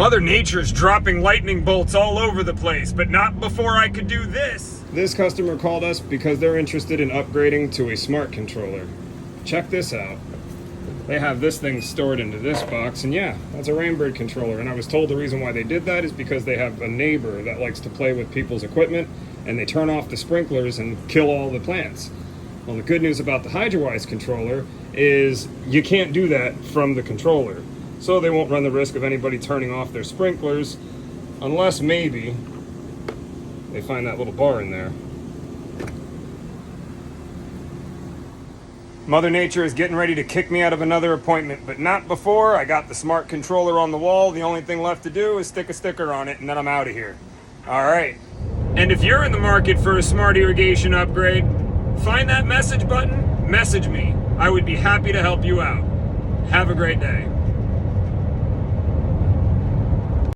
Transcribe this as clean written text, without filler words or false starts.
Mother Nature's dropping lightning bolts all over the place, but not before I could do this. This customer called us because they're interested in upgrading to a smart controller. Check this out. They have this thing stored into this box, and yeah, that's a Rainbird controller. And I was told the reason why they did that is because they have a neighbor that likes to play with people's equipment, and they turn off the sprinklers and kill all the plants. Well, the good news about the Hydrawise controller is you can't do that from the controller. So they won't run the risk of anybody turning off their sprinklers, unless maybe they find that little bar in there. Mother Nature is getting ready to kick me out of another appointment, but not before I got the smart controller on the wall. The only thing left to do is stick a sticker on it, and then I'm out of here. All right. And if you're in the market for a smart irrigation upgrade, find that message button, message me. I would be happy to help you out. Have a great day.